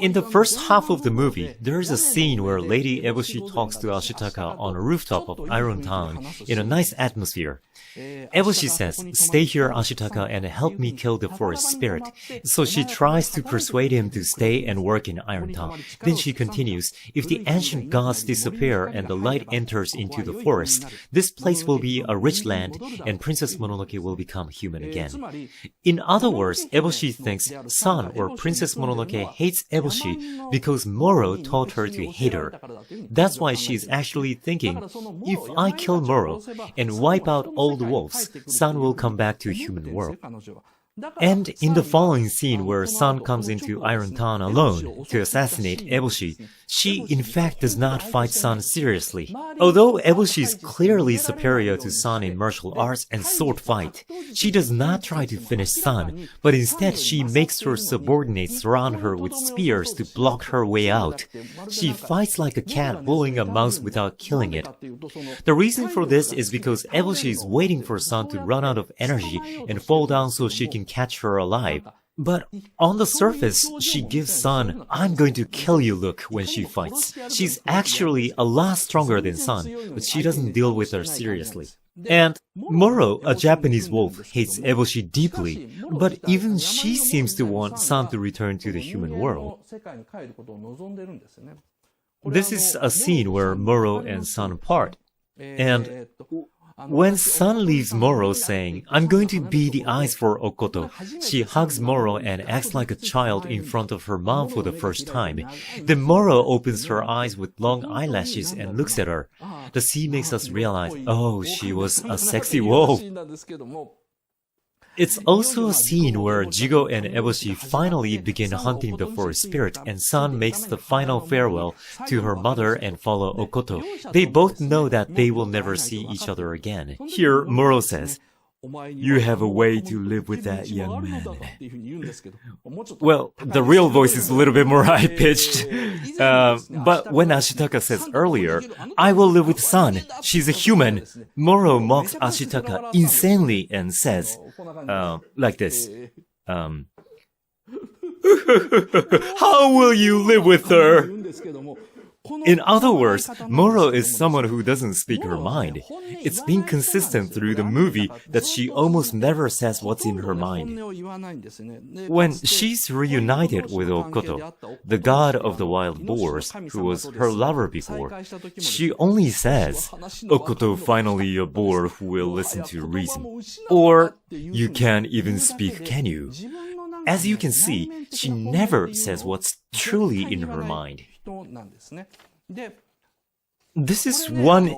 In the first half of the movie, there is a scene where Lady Eboshi talks to Ashitaka on a rooftop of Iron Town in a nice atmosphere. Eboshi says, "Stay here, Ashitaka, and help me kill the forest spirit." So she tries to persuade him to stay and work in Iron Town. Then she continues, "If the ancient gods disappear and the light enters into the forest, this place will be a rich land and Princess Mononoke will become human again." In other words, Eboshi thinks San or Princess Mononoke hates Eboshi because Moro taught her to hate her. That's why she's actually thinking, if I kill Moro and wipe out all the wolves, San will come back to human world. And in the following scene where San comes into Iron Town alone to assassinate Eboshi, she in fact does not fight San seriously. Although Eboshi is clearly superior to San in martial arts and sword fight, she does not try to finish San, but instead she makes her subordinates surround her with spears to block her way out. She fights like a cat bullying a mouse without killing it. The reason for this is because Eboshi is waiting for San to run out of energy and fall down so she can catch her alive. But on the surface, she gives San "I'm going to kill you" look when she fights. She's actually a lot stronger than San, but she doesn't deal with her seriously. And Moro, a Japanese wolf, hates Eboshi deeply, but even she seems to want San to return to the human world. This is a scene where Moro and San part. And when San leaves Moro saying, "I'm going to be the eyes for Okoto," she hugs Moro and acts like a child in front of her mom for the first time. Then Moro opens her eyes with long eyelashes and looks at her. The scene makes us realize, oh, she was a sexy wolf. It's also a scene where Jigo and Eboshi finally begin hunting the forest spirit, and San makes the final farewell to her mother and follow Okoto. They both know that they will never see each other again. Here, Moro says, "You have a way to live with that young man." Well, the real voice is a little bit more high-pitched. But when Ashitaka says earlier, "I will live with San, she's a human," Moro mocks Ashitaka insanely and says, like this, "How will you live with her?" In other words, Moro is someone who doesn't speak her mind. It's been consistent through the movie that she almost never says what's in her mind. When she's reunited with Okoto, the god of the wild boars, who was her lover before, she only says, "Okoto, finally a boar who will listen to reason." Or, "You can't even speak, can you?" As you can see, she never says what's truly in her mind. This is one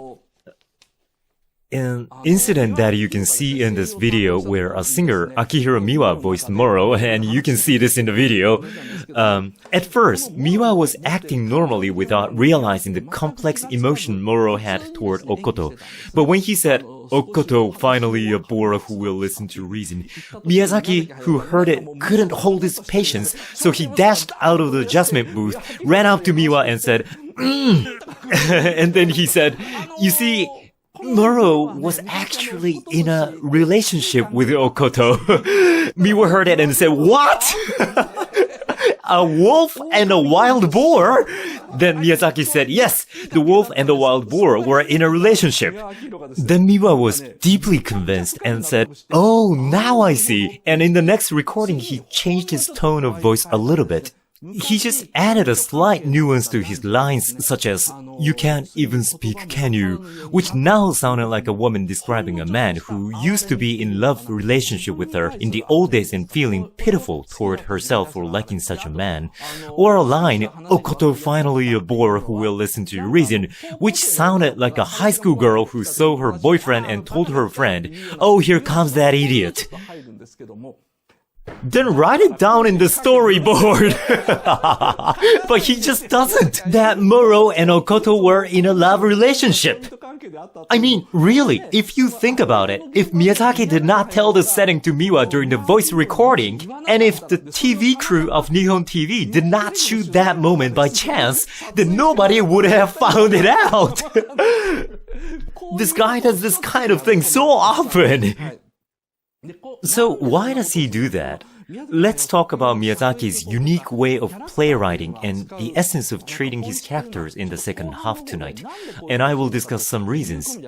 incident that you can see in this video where a singer, Akihiro Miwa, voiced Moro, and you can see this in the video. At first, Miwa was acting normally without realizing the complex emotion Moro had toward Okoto. But when he said, "Okoto, finally a boar who will listen to reason," Miyazaki, who heard it, couldn't hold his patience, so he dashed out of the adjustment booth, ran up to Miwa and said, and then he said, "You see, Moro was actually in a relationship with Okoto." Miwa heard it and said, "What? A wolf and a wild boar?" Then Miyazaki said, "Yes, the wolf and the wild boar were in a relationship." Then Miwa was deeply convinced and said, "Oh, now I see." And in the next recording, he changed his tone of voice a little bit. He just added a slight nuance to his lines, such as, "You can't even speak, can you?" which now sounded like a woman describing a man who used to be in love relationship with her in the old days and feeling pitiful toward herself for liking such a man. Or a line, "Okoto, finally a boar who will listen to reason," which sounded like a high school girl who saw her boyfriend and told her friend, "Oh, here comes that idiot." Then write it down in the storyboard. But he just doesn't. That Moro and Okoto were in a love relationship. I mean, really, if you think about it, if Miyazaki did not tell the setting to Miwa during the voice recording, and if the TV crew of Nihon TV did not shoot that moment by chance, then nobody would have found it out. This guy does this kind of thing so often. So why does he do that? let's talk about Miyazaki's unique way of playwriting and the essence of treating his characters in the second half tonight. And I will discuss some reasons.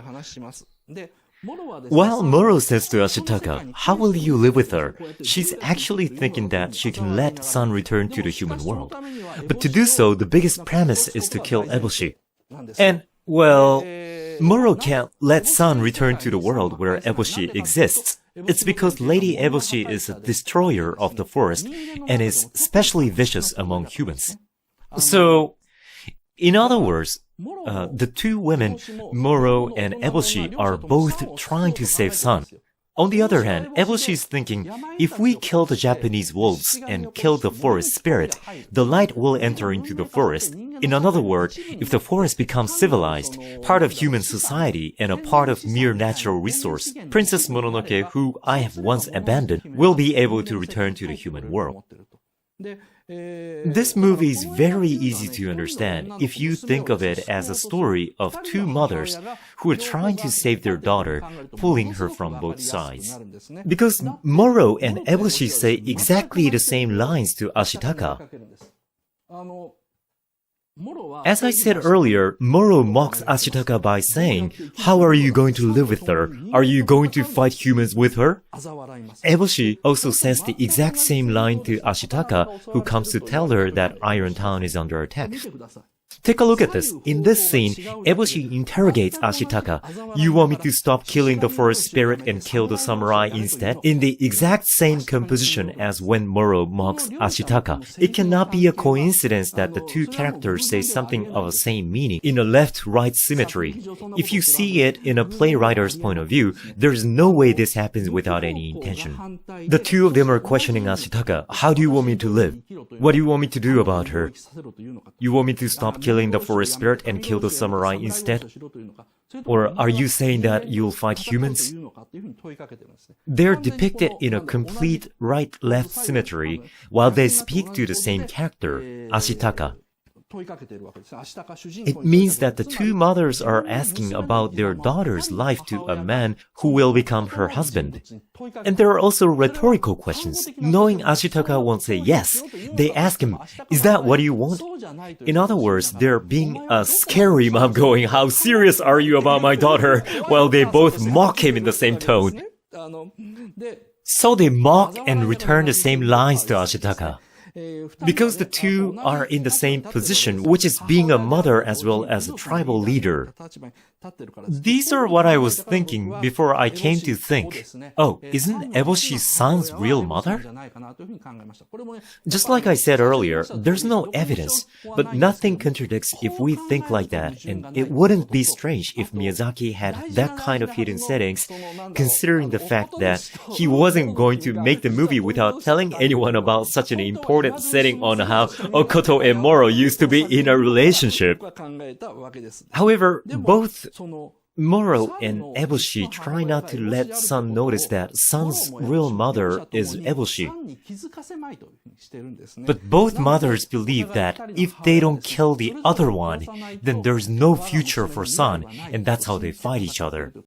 While Moro says to Ashitaka, "How will you live with her?" she's actually thinking that she can let Sun return to the human world. But to do so, the biggest premise is to kill Eboshi. And, well, Moro can't let Sun return to the world where Eboshi exists. It's because Lady Eboshi is a destroyer of the forest and is especially vicious among humans. So, in other words, the two women, Moro and Eboshi, are both trying to save Sun. On the other hand, Eboshi is thinking, if we kill the Japanese wolves and kill the forest spirit, the light will enter into the forest. In another word, if the forest becomes civilized, part of human society and a part of mere natural resource, Princess Mononoke, who I have once abandoned, will be able to return to the human world. This movie is very easy to understand if you think of it as a story of two mothers who are trying to save their daughter, pulling her from both sides. Because Moro and Eboshi say exactly the same lines to Ashitaka. As I said earlier, Moro mocks Ashitaka by saying, "How are you going to live with her? Are you going to fight humans with her?" Eboshi also says the exact same line to Ashitaka, who comes to tell her that Iron Town is under attack. Take a look at this. In this scene, Eboshi interrogates Ashitaka. "You want me to stop killing the forest spirit and kill the samurai instead?" In the exact same composition as when Moro mocks Ashitaka. It cannot be a coincidence that the two characters say something of the same meaning in a left-right symmetry. If you see it in a playwriter's point of view, there's no way this happens without any intention. The two of them are questioning Ashitaka. "How do you want me to live? What do you want me to do about her? You want me to stop killing the forest spirit and kill the samurai instead? Or are you saying that you'll fight humans?" They're depicted in a complete right-left symmetry while they speak to the same character, Ashitaka. It means that the two mothers are asking about their daughter's life to a man who will become her husband. And there are also rhetorical questions. Knowing Ashitaka won't say yes, they ask him, "Is that what you want?" In other words, they're being a scary mom going, "How serious are you about my daughter?" while they both mock him in the same tone. So they mock and return the same lines to Ashitaka. Because the two are in the same position, which is being a mother as well as a tribal leader. These are what I was thinking before I came to think, oh, isn't Eboshi Sun's real mother? Just like I said earlier, there's no evidence, but nothing contradicts if we think like that, and it wouldn't be strange if Miyazaki had that kind of hidden settings, considering the fact that he wasn't going to make the movie without telling anyone about such an important setting on how Okoto and Moro used to be in a relationship. However, both Moro and Eboshi try not to let Sun notice that Sun's real mother is Eboshi. But both mothers believe that if they don't kill the other one, then there's no future for Sun, and that's how they fight each other.